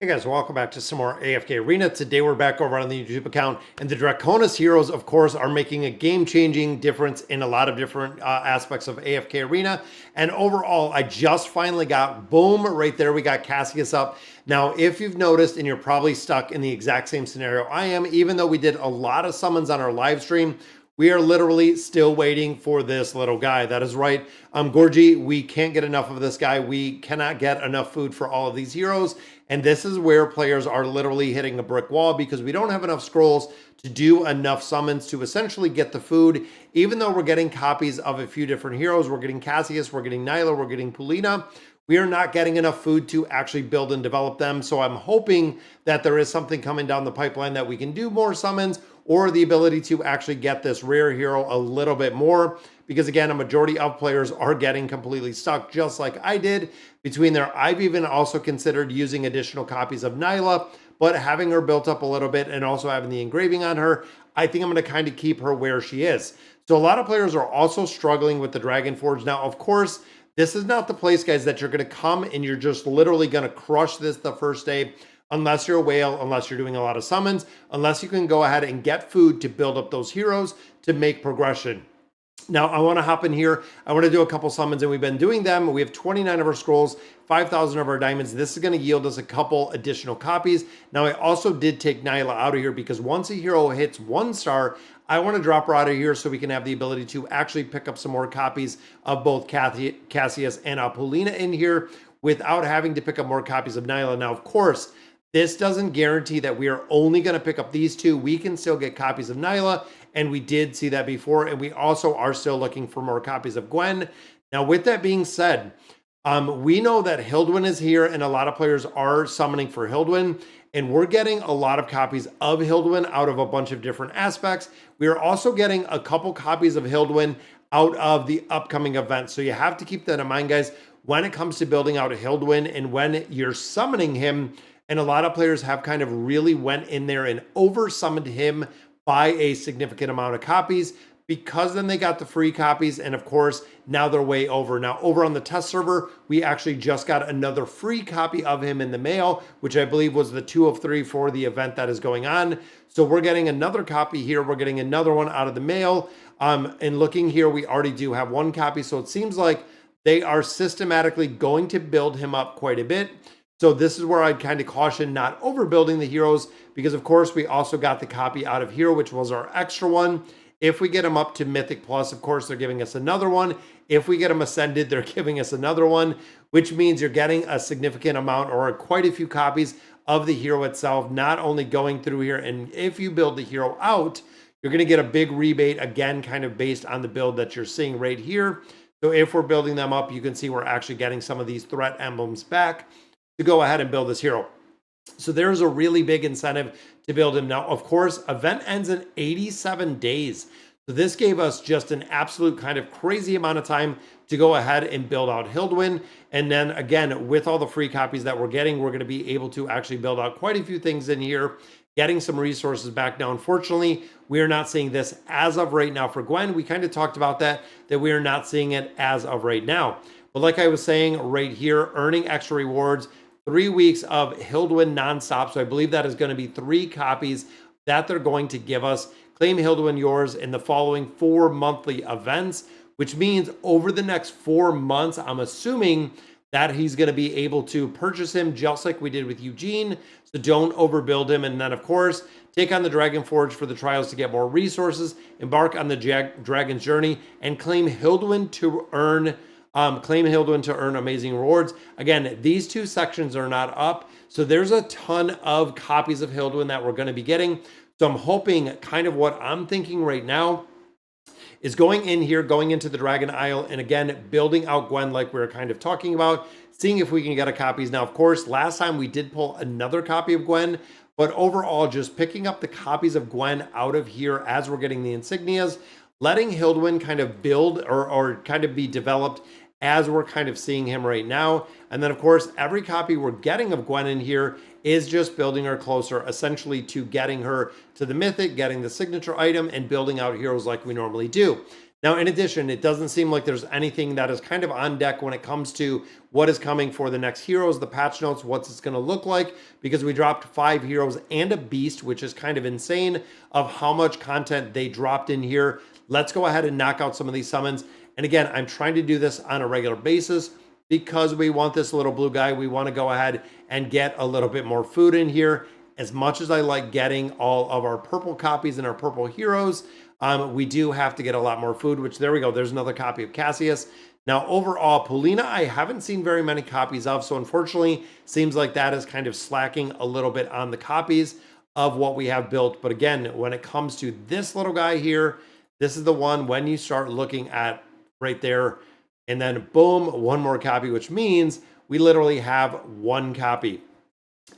Hey guys, welcome back to some more AFK Arena. Today we're back over on the YouTube account, and the Draconis heroes, of course, are making a game-changing difference in a lot of different aspects of AFK Arena. And overall, I just finally got, boom, right there, we got Cassius up. Now, if you've noticed, and you're probably stuck in the exact same scenario I am, even though we did a lot of summons on our live stream, we are literally still waiting for this little guy. That is right. Gorgie, we can't get enough of this guy. We cannot get enough food for all of these heroes. And this is where players are literally hitting a brick wall because we don't have enough scrolls to do enough summons to essentially get the food. Even though we're getting copies of a few different heroes, we're getting Cassius, we're getting Nyla, we're getting Polina, we are not getting enough food to actually build and develop them. So I'm hoping that there is something coming down the pipeline that we can do more summons, or the ability to actually get this rare hero a little bit more. Because again, a majority of players are getting completely stuck, just like I did. Between there, I've even also considered using additional copies of Nyla, but having her built up a little bit and also having the engraving on her, I think I'm going to kind of keep her where she is. So a lot of players are also struggling with the Dragon Forge. Now, of course, this is not the place, guys, that you're going to come and you're just literally going to crush this the first day. Unless you're a whale, unless you're doing a lot of summons, unless you can go ahead and get food to build up those heroes to make progression. Now, I want to hop in here. I want to do a couple summons, and we've been doing them. We have 29 of our scrolls, 5,000 of our diamonds. This is going to yield us a couple additional copies. Now, I also did take Nyla out of here because once a hero hits 1 star, I want to drop her out of here so we can have the ability to actually pick up some more copies of both Cassius and Polina in here without having to pick up more copies of Nyla. Now, of course, this doesn't guarantee that we are only going to pick up these two. We can still get copies of Nyla, and we did see that before, and we also are still looking for more copies of Gwen. Now, with that being said, we know that Hildwin is here, and a lot of players are summoning for Hildwin, and we're getting a lot of copies of Hildwin out of a bunch of different aspects. We are also getting a couple copies of Hildwin out of the upcoming event, so you have to keep that in mind, guys, when it comes to building out a Hildwin and when you're summoning him. And a lot of players have kind of really went in there and over summoned him by a significant amount of copies, because then they got the free copies. And of course, now they're way over. Now, over on the test server, we actually just got another free copy of him in the mail, which I believe was the 2 of 3 for the event that is going on. So we're getting another copy here. We're getting another one out of the mail. And looking here, we already do have 1 copy. So it seems like they are systematically going to build him up quite a bit. So this is where I'd kind of caution not overbuilding the heroes, because of course we also got the copy out of here, which was our extra one. If we get them up to Mythic Plus, of course, they're giving us another one. If we get them Ascended, they're giving us another one, which means you're getting a significant amount or quite a few copies of the hero itself, not only going through here. And if you build the hero out, you're going to get a big rebate, again, kind of based on the build that you're seeing right here. So if we're building them up, you can see we're actually getting some of these threat emblems back to go ahead and build this hero. So there's a really big incentive to build him. Now, of course, event ends in 87 days. So this gave us just an absolute kind of crazy amount of time to go ahead and build out Hildwin. And then again, with all the free copies that we're getting, we're going to be able to actually build out quite a few things in here, getting some resources back. Now, unfortunately, we are not seeing this as of right now for Gwen. We kind of talked about that we are not seeing it as of right now. But like I was saying right here, earning extra rewards, 3 weeks of Hildwin nonstop. So I believe that is going to be 3 copies that they're going to give us. Claim Hildwin yours in the following 4 monthly events, which means over the next 4 months, I'm assuming that he's going to be able to purchase him just like we did with Eugene. So don't overbuild him. And then, of course, take on the Dragon Forge for the trials to get more resources, embark on the Dragon's Journey, and claim Hildwin to earn amazing rewards. Again, these 2 sections are not up, so there's a ton of copies of Hildwin that we're going to be getting. So I'm hoping, kind of what I'm thinking right now is going in here, going into the Dragon Isle, and again, building out Gwen like we were kind of talking about, seeing if we can get a copies. Now, of course, last time we did pull another copy of Gwen, but overall, just picking up the copies of Gwen out of here as we're getting the Insignias, letting Hildwin kind of build or kind of be developed as we're kind of seeing him right now. And then, of course, every copy we're getting of Gwen in here is just building her closer, essentially to getting her to the mythic, getting the signature item, and building out heroes like we normally do. Now, in addition, it doesn't seem like there's anything that is kind of on deck when it comes to what is coming for the next heroes, the patch notes, what's it's going to look like, because we dropped 5 heroes and a beast, which is kind of insane of how much content they dropped in here. Let's go ahead and knock out some of these summons. And again, I'm trying to do this on a regular basis because we want this little blue guy. We want to go ahead and get a little bit more food in here. As much as I like getting all of our purple copies and our purple heroes, we do have to get a lot more food, which there we go. There's another copy of Cassius. Now, overall, Polina, I haven't seen very many copies of, so unfortunately, seems like that is kind of slacking a little bit on the copies of what we have built. But again, when it comes to this little guy here, this is the one when you start looking at right there, and then boom, one more copy, which means we literally have one copy.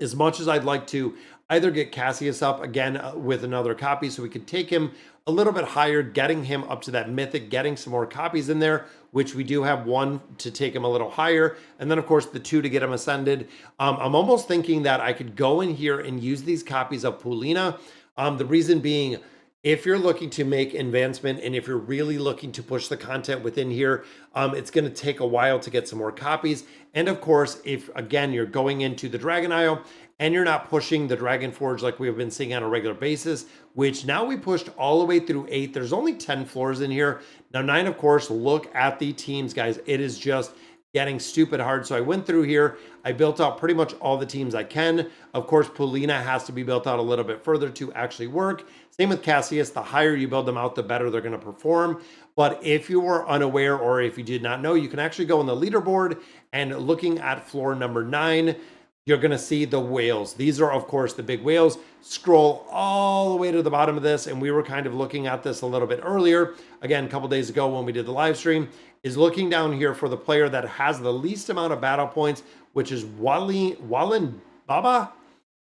As much as I'd like to either get Cassius up again with another copy so we could take him a little bit higher, getting him up to that mythic, getting some more copies in there, which we do have one to take him a little higher, and then of course the 2 to get him ascended. I'm almost thinking that I could go in here and use these copies of Polina. The reason being, if you're looking to make advancement and if you're really looking to push the content within here, it's going to take a while to get some more copies. And of course, if again, you're going into the Dragon Isle and you're not pushing the Dragon Forge like we've been seeing on a regular basis, which now we pushed all the way through 8. There's only 10 floors in here. Now 9, of course, look at the teams, guys. It is just getting stupid hard. So I went through here. I built out pretty much all the teams I can. Of course, Polina has to be built out a little bit further to actually work. Same with Cassius. The higher you build them out, the better they're going to perform. But if you were unaware or if you did not know, you can actually go on the leaderboard and looking at floor number 9, you're going to see the whales. These are, of course, the big whales. Scroll all the way to the bottom of this, and we were kind of looking at this a little bit earlier. Again, a couple days ago when we did the live stream, is looking down here for the player that has the least amount of battle points, which is Wallen Baba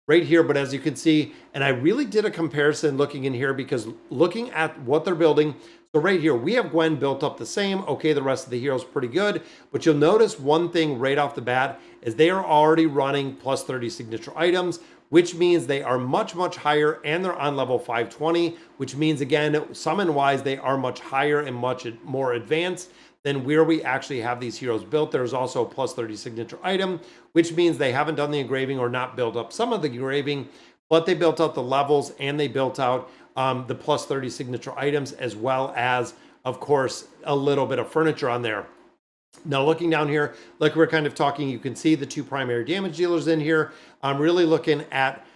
right here. But as you can see, and I really did a comparison looking in here because looking at what they're building, so right here, we have Gwen built up the same. Okay, the rest of the heroes pretty good. But you'll notice one thing right off the bat is they are already running plus 30 signature items, which means they are much, much higher and they're on level 520, which means, again, summon-wise, they are much higher and much more advanced than where we actually have these heroes built. There's also a plus 30 signature item, which means they haven't done the engraving or not built up some of the engraving, but they built out the levels and they built out the plus 30 signature items, as well as, of course, a little bit of furniture on there. Now, looking down here, like we're kind of talking, you can see the 2 primary damage dealers in here. I'm really looking at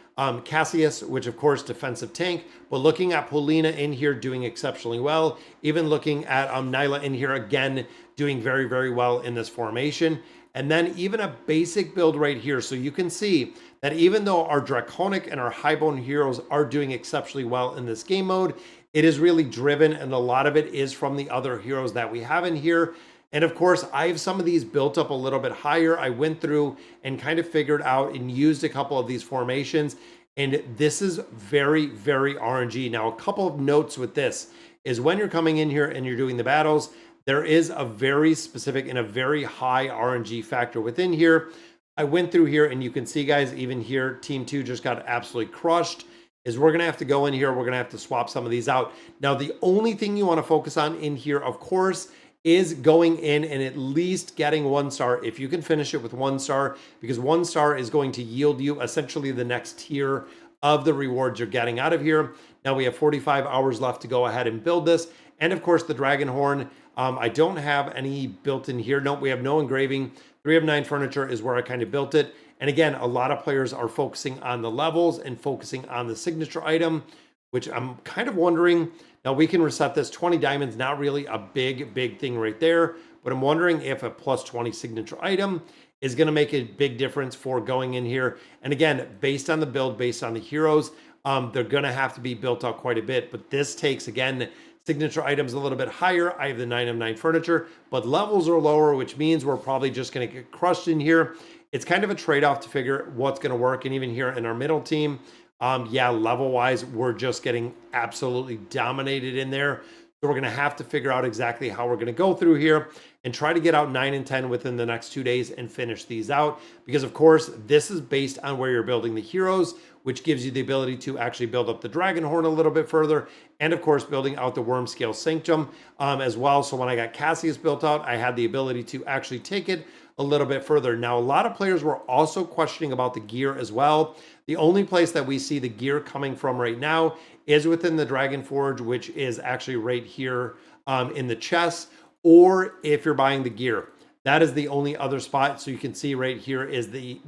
Cassius, which of course defensive tank, but looking at Polina in here doing exceptionally well. Even looking at Nyla in here again doing very, very well in this formation. And then even a basic build right here. So you can see that even though our Draconic and our Highbone heroes are doing exceptionally well in this game mode, it is really driven, and a lot of it is from the other heroes that we have in here. And of course, I have some of these built up a little bit higher. I went through and kind of figured out and used a couple of these formations. And this is very, very RNG. Now, a couple of notes with this is when you're coming in here and you're doing the battles, there is a very specific and a very high RNG factor within here. I went through here and you can see, guys, even here, Team 2 just got absolutely crushed. Is we're going to have to go in here. We're going to have to swap some of these out. Now, the only thing you want to focus on in here, of course, is going in and at least getting 1 star if you can finish it with 1 star, because 1 star is going to yield you essentially the next tier of the rewards you're getting out of here. Now we have 45 hours left to go ahead and build this. And of course the Dragon Horn, I don't have any built in here. Nope, we have no engraving. 3 of 9 furniture is where I kind of built it. And again, a lot of players are focusing on the levels and focusing on the signature item, which I'm kind of wondering. Now we can reset this. 20 diamonds, not really a big thing right there, but I'm wondering if a plus 20 signature item is going to make a big difference for going in here. And again, based on the build, based on the heroes, they're going to have to be built out quite a bit. But this takes, again, signature items a little bit higher. I have the 9 of 9 furniture, but levels are lower, which means we're probably just going to get crushed in here. It's kind of a trade-off to figure what's going to work. And even here in our middle team, yeah, level-wise, we're just getting absolutely dominated in there. So we're going to have to figure out exactly how we're going to go through here and try to get out 9 and 10 within the next 2 days and finish these out. Because of course, this is based on where you're building the heroes, which gives you the ability to actually build up the dragon horn a little bit further. And of course, building out the worm scale sanctum as well. So when I got Cassius built out, I had the ability to actually take it a little bit further. Now, a lot of players were also questioning about the gear as well. The only place that we see the gear coming from right now is within the Dragon Forge, which is actually right here in the chest, or if you're buying the gear. That is the only other spot. So you can see right here is the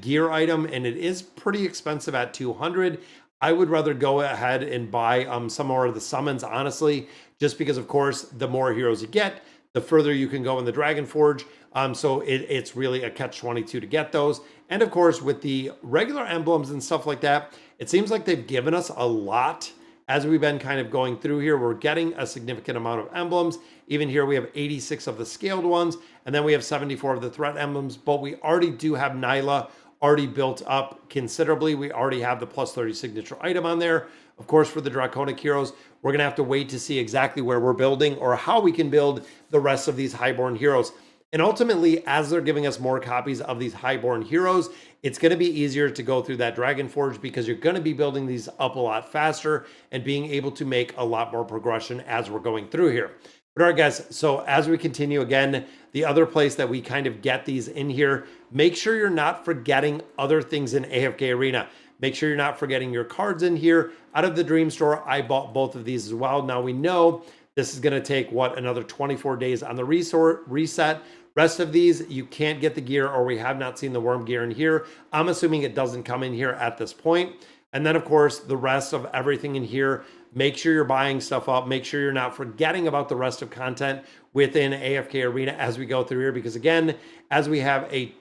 gear item, and it is pretty expensive at 200. I would rather go ahead and buy some more of the summons, honestly, just because, of course, the more heroes you get, the further you can go in the Dragon Forge. So it's really a catch-22 to get those. And of course, with the regular emblems and stuff like that, it seems like they've given us a lot as we've been kind of going through here. We're getting a significant amount of emblems. Even here, we have 86 of the scaled ones, and then we have 74 of the threat emblems, but we already do have Nyla already built up considerably. We already have the plus 30 signature item on there. Of course, for the Draconic heroes, we're going to have to wait to see exactly where we're building or how we can build the rest of these highborn heroes. And ultimately, as they're giving us more copies of these highborn heroes, it's going to be easier to go through that Dragon Forge because you're going to be building these up a lot faster and being able to make a lot more progression as we're going through here. But all right, guys, so as we continue, again, the other place that we kind of get these in here, make sure you're not forgetting other things in AFK Arena. Make sure you're not forgetting your cards in here. Out of the Dream Store, I bought both of these as well. Now we know this is going to take, another 24 days on the reset. Rest of these, you can't get the gear, or we have not seen the worm gear in here. I'm assuming it doesn't come in here at this point. And then, of course, the rest of everything in here, make sure you're buying stuff up. Make sure you're not forgetting about the rest of content within AFK Arena as we go through here. Because again, as we have a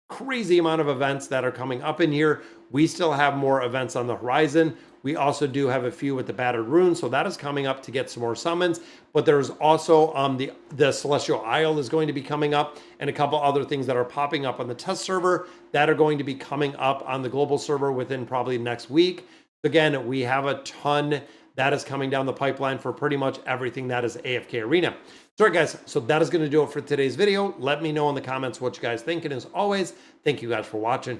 crazy amount of events that are coming up in here, we still have more events on the horizon. We also do have a few with the Battered Rune, so that is coming up to get some more summons. But there's also the Celestial Isle is going to be coming up, and a couple other things that are popping up on the test server that are going to be coming up on the global server within probably next week. Again, we have a ton that is coming down the pipeline for pretty much everything that is AFK Arena. So, all right, guys, so that is going to do it for today's video. Let me know in the comments what you guys think, and as always, thank you guys for watching.